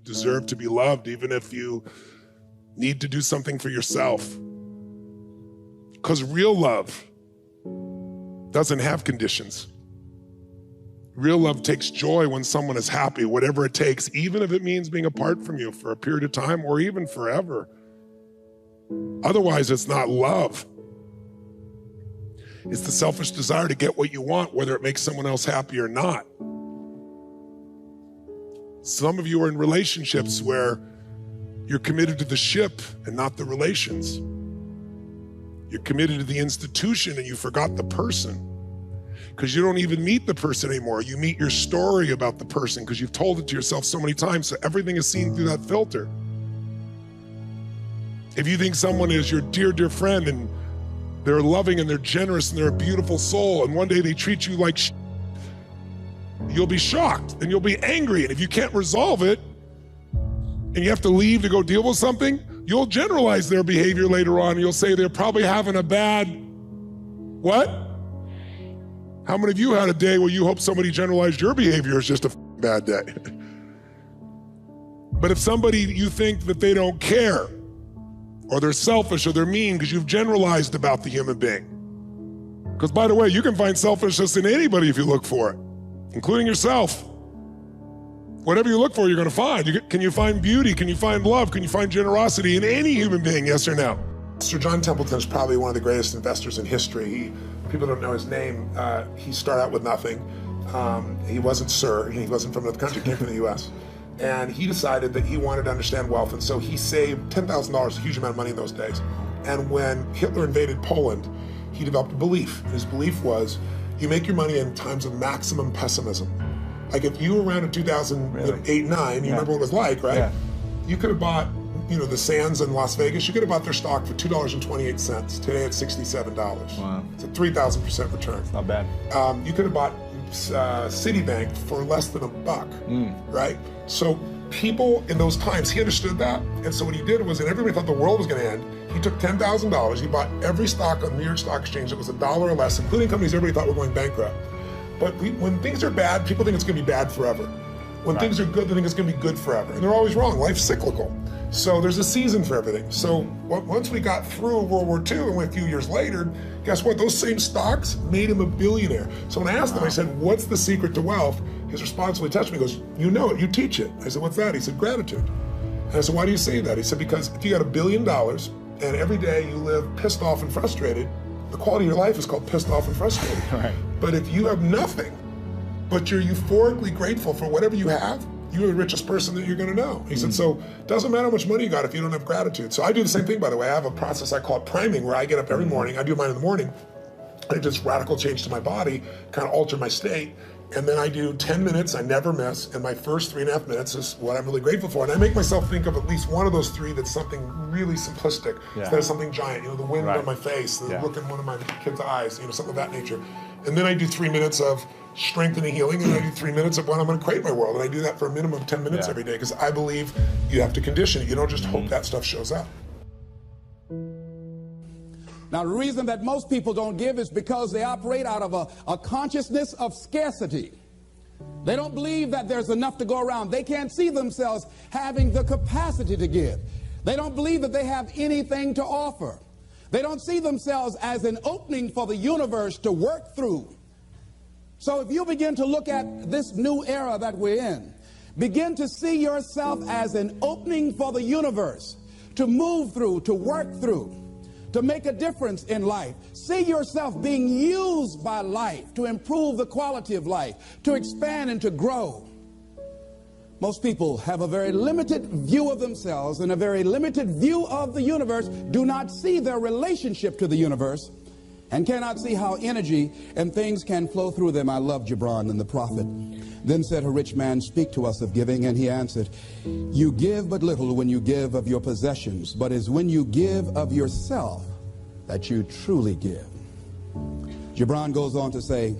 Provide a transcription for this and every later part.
deserve to be loved, even if you need to do something for yourself. Because real love doesn't have conditions. Real love takes joy when someone is happy, whatever it takes, even if it means being apart from you for a period of time or even forever. Otherwise, it's not love. It's the selfish desire to get what you want, whether it makes someone else happy or not. Some of you are in relationships where you're committed to the ship and not the relations. You're committed to the institution and you forgot the person. Because you don't even meet the person anymore. You meet your story about the person because you've told it to yourself so many times, so everything is seen through that filter. If you think someone is your dear, dear friend and they're loving and they're generous and they're a beautiful soul and one day they treat you like shit, you'll be shocked and you'll be angry. And if you can't resolve it and you have to leave to go deal with something, you'll generalize their behavior later on. And you'll say they're probably having a bad, what? How many of you had a day where you hope somebody generalized your behavior as just a bad day? But if somebody, you think that they don't care, or they're selfish, or they're mean because you've generalized about the human being. Because by the way, you can find selfishness in anybody if you look for it, including yourself. Whatever you look for, you're gonna find. Can you find beauty? Can you find love? Can you find generosity in any human being, yes or no? Sir John Templeton is probably one of the greatest investors in history. People don't know his name. He started out with nothing. He wasn't Sir, he wasn't from another country, he came from the US. And he decided that he wanted to understand wealth, and so he saved $10,000, a huge amount of money in those days. And when Hitler invaded Poland, he developed a belief. His belief was, you make your money in times of maximum pessimism. Like if you were around in 2008, 9, you remember what it was like, right? Yeah. You could have bought, the Sands in Las Vegas, you could have bought their stock for $2.28. Today it's $67. Wow. It's a 3,000% return. It's not bad. You could have bought Citibank for less than $1, right? So people in those times, he understood that. And so what he did was, and everybody thought the world was gonna end, he took $10,000, he bought every stock on the New York Stock Exchange that was $1 or less, including companies everybody thought were going bankrupt. But when things are bad, people think it's gonna be bad forever. When things are good, they think it's gonna be good forever. And they're always wrong, life's cyclical. So there's a season for everything. So once we got through World War II and went a few years later, guess what? Those same stocks made him a billionaire. So when I asked him, I said, what's the secret to wealth? His response when he touched me, he goes, you know it, you teach it. I said, what's that? He said, gratitude. And I said, why do you say that? He said, because if you got $1 billion and every day you live pissed off and frustrated, the quality of your life is called pissed off and frustrated. Right. But if you have nothing, but you're euphorically grateful for whatever you have, you're the richest person that you're gonna know. He said, so it doesn't matter how much money you got if you don't have gratitude. So I do the same thing, by the way. I have a process I call it priming, where I get up every morning, I do mine in the morning, I do this radical change to my body, kind of alter my state, and then I do 10 minutes, I never miss, and my first 3.5 minutes is what I'm really grateful for. And I make myself think of at least one of those 3 that's something really simplistic, instead of something giant, the wind on my face, the look in one of my kids' eyes, something of that nature. And then I do 3 minutes of strength and healing, and I do 3 minutes of when I'm gonna create my world. And I do that for a minimum of 10 minutes every day, because I believe you have to condition it. You don't just hope that stuff shows up. Now, the reason that most people don't give is because they operate out of a consciousness of scarcity. They don't believe that there's enough to go around. They can't see themselves having the capacity to give. They don't believe that they have anything to offer. They don't see themselves as an opening for the universe to work through. So if you begin to look at this new era that we're in, begin to see yourself as an opening for the universe to move through, to work through, to make a difference in life. See yourself being used by life to improve the quality of life, to expand and to grow. Most people have a very limited view of themselves and a very limited view of the universe, do not see their relationship to the universe, and cannot see how energy and things can flow through them. I love Gibran and the prophet. Then said a rich man, speak to us of giving, and he answered, you give but little when you give of your possessions, but it's when you give of yourself that you truly give. Gibran goes on to say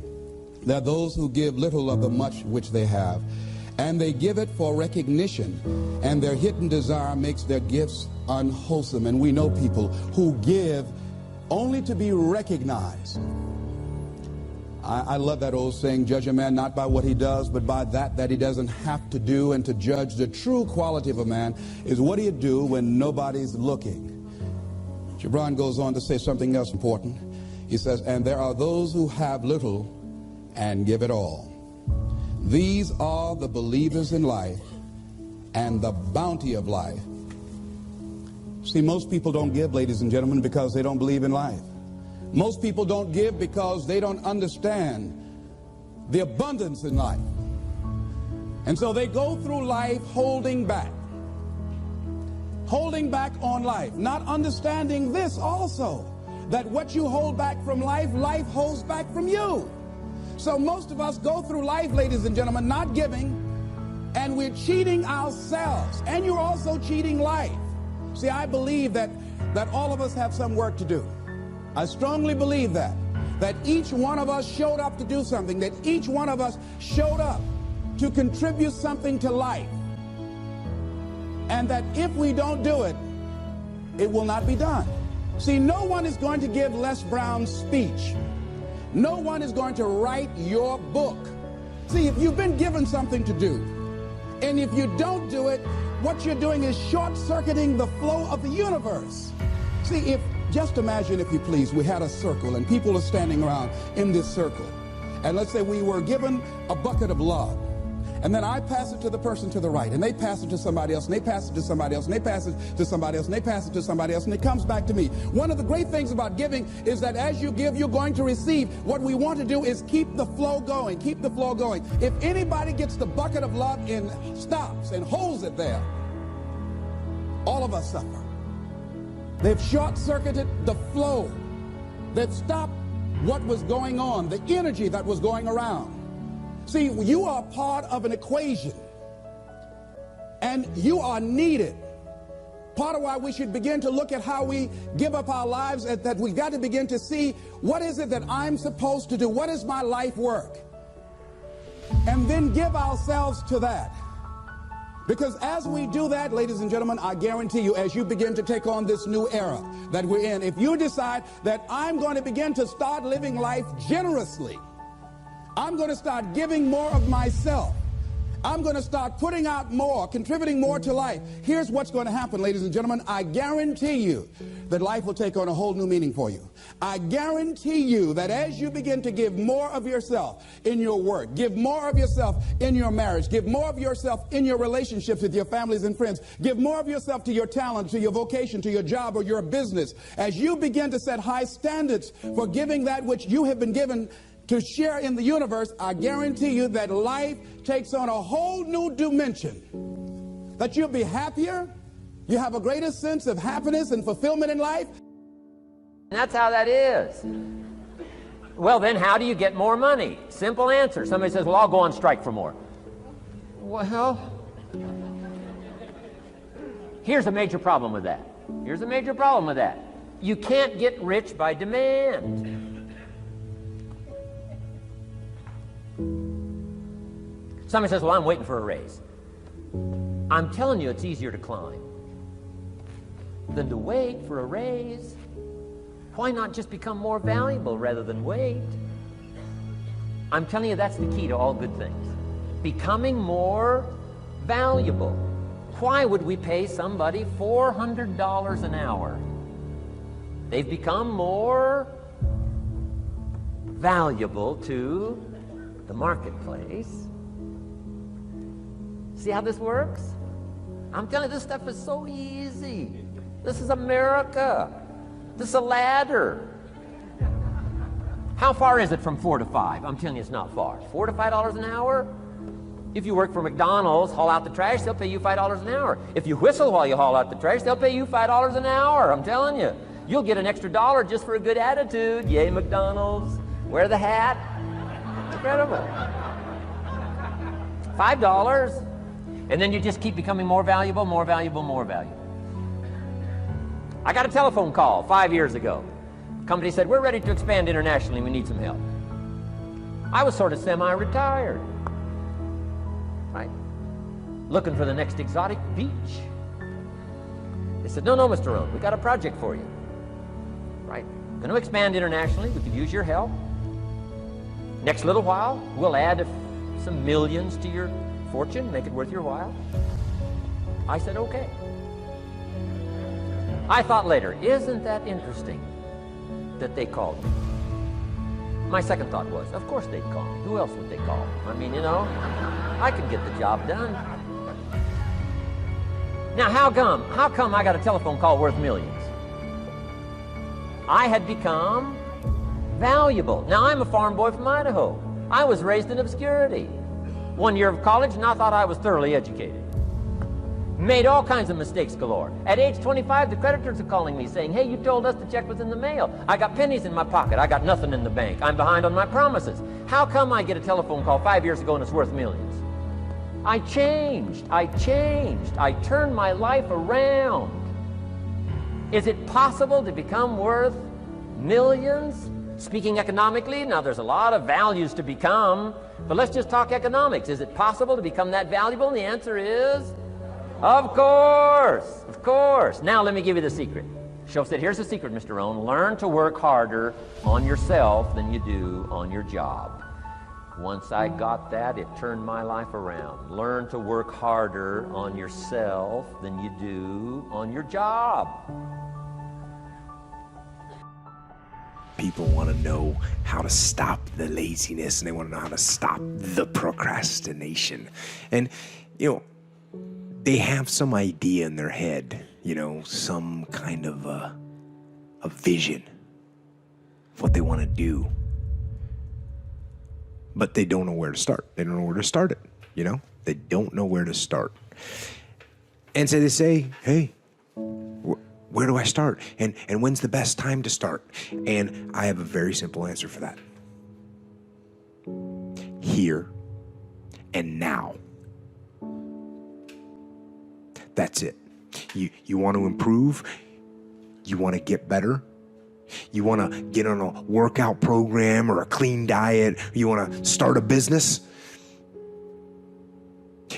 that those who give little of the much which they have, and they give it for recognition, and their hidden desire makes their gifts unwholesome. And we know people who give only to be recognized. I love that old saying, judge a man not by what he does, but by that he doesn't have to do. And to judge the true quality of a man is what do you do when nobody's looking. Gibran goes on to say something else important. He says, and there are those who have little and give it all. These are the believers in life and the bounty of life. See, most people don't give, ladies and gentlemen, because they don't believe in life. Most people don't give because they don't understand the abundance in life. And so they go through life holding back on life, not understanding this also, that what you hold back from life, life holds back from you. So most of us go through life, ladies and gentlemen, not giving, and we're cheating ourselves, and you're also cheating life. See, I believe that all of us have some work to do. I strongly believe that each one of us showed up to do something, that each one of us showed up to contribute something to life. And that if we don't do it, it will not be done. See, no one is going to give Les Brown's speech. No one is going to write your book. See, if you've been given something to do, and if you don't do it, what you're doing is short-circuiting the flow of the universe. See, just imagine, if you please, we had a circle and people are standing around in this circle. And let's say we were given a bucket of love. And then I pass it to the person to the right, and they pass it to somebody else, and they pass it to somebody else, and they pass it to somebody else, and they pass it to somebody else, and it comes back to me. One of the great things about giving is that as you give, you're going to receive. What we want to do is keep the flow going, keep the flow going. If anybody gets the bucket of love and stops and holds it there, all of us suffer. They've short-circuited the flow. They've stopped what was going on, the energy that was going around. See, you are part of an equation, and you are needed. Part of why we should begin to look at how we give up our lives, that we've got to begin to see, what is it that I'm supposed to do? What is my life work? And then give ourselves to that. Because as we do that, ladies and gentlemen, I guarantee you, as you begin to take on this new era that we're in, if you decide that I'm going to begin to start living life generously, I'm going to start giving more of myself, I'm going to start putting out more, contributing more to life, here's what's going to happen, ladies and gentlemen. I guarantee you that life will take on a whole new meaning for you. I guarantee you that as you begin to give more of yourself in your work, give more of yourself in your marriage, give more of yourself in your relationships with your families and friends, give more of yourself to your talent, to your vocation, to your job or your business, as you begin to set high standards for giving that which you have been given to share in the universe, I guarantee you that life takes on a whole new dimension. That you'll be happier, you have a greater sense of happiness and fulfillment in life. And that's how that is. Well, then how do you get more money? Simple answer. Somebody says, well, I'll go on strike for more. Well, here's a major problem with that. Here's a major problem with that. You can't get rich by demand. Somebody says, well, I'm waiting for a raise. I'm telling you, it's easier to climb than to wait for a raise. Why not just become more valuable rather than wait? I'm telling you, that's the key to all good things. Becoming more valuable. Why would we pay somebody $400 an hour? They've become more valuable to the marketplace. See how this works? I'm telling you, this stuff is so easy. This is America. This is a ladder. How far is it from 4 to 5? I'm telling you, it's not far. $4 to $5 an hour? If you work for McDonald's, haul out the trash, they'll pay you $5 an hour. If you whistle while you haul out the trash, they'll pay you $5 an hour. I'm telling you. You'll get an extra $1 just for a good attitude. Yay, McDonald's. Wear the hat. Incredible. $5. And then you just keep becoming more valuable, more valuable, more valuable. I got a telephone call 5 years ago. The company said, we're ready to expand internationally. We need some help. I was sort of semi-retired. Right? Looking for the next exotic beach. They said, no, Mr. Rohn, we got a project for you. Right? Going to expand internationally. We could use your help. Next little while, we'll add some millions to your fortune, make it worth your while. I said, okay. I thought later, isn't that interesting that they called me? My second thought was, of course they'd call me. Who else would they call? I mean, I can get the job done. Now, how come I got a telephone call worth millions? I had become valuable. Now, I'm a farm boy from Idaho. I was raised in obscurity. 1 year of college, and I thought I was thoroughly educated. Made all kinds of mistakes galore. At age 25, the creditors are calling me saying, hey, you told us the check was in the mail. I got pennies in my pocket. I got nothing in the bank. I'm behind on my promises. How come I get a telephone call 5 years ago and it's worth millions? I changed. I turned my life around. Is it possible to become worth millions? Speaking economically, now there's a lot of values to become, but let's just talk economics. Is it possible to become that valuable? And the answer is, of course, of course. Now let me give you the secret. Shoaff said, here's the secret, Mr. Rohn. Learn to work harder on yourself than you do on your job. Once I got that, it turned my life around. Learn to work harder on yourself than you do on your job. People want to know how to stop the laziness, and they want to know how to stop the procrastination. And, they have some idea in their head, some kind of a vision of what they want to do. But they don't know where to start. They don't know where to start it, They don't know where to start. And so they say, hey, where do I start? And when's the best time to start? And I have a very simple answer for that. Here and now. That's it. You want to improve? You want to get better? You want to get on a workout program or a clean diet? You want to start a business?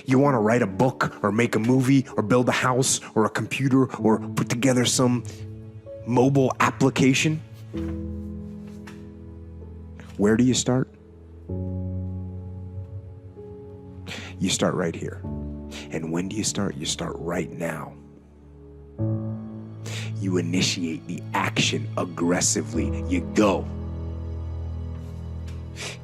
You want to write a book or make a movie or build a house or a computer or put together some mobile application? Where do you start? You start right here. And when do you start? You start right now. You initiate the action aggressively. You go.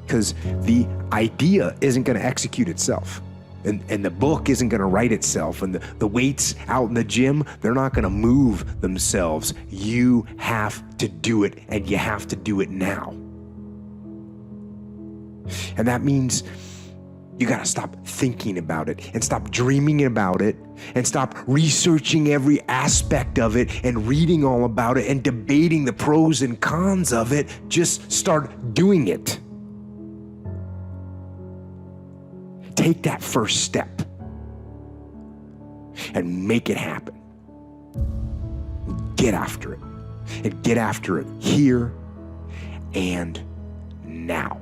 Because the idea isn't going to execute itself. And the book isn't going to write itself. And the weights out in the gym, they're not going to move themselves. You have to do it, and you have to do it now. And that means you got to stop thinking about it and stop dreaming about it and stop researching every aspect of it and reading all about it and debating the pros and cons of it. Just start doing it. Take that first step and make it happen. Get after it. And get after it here and now.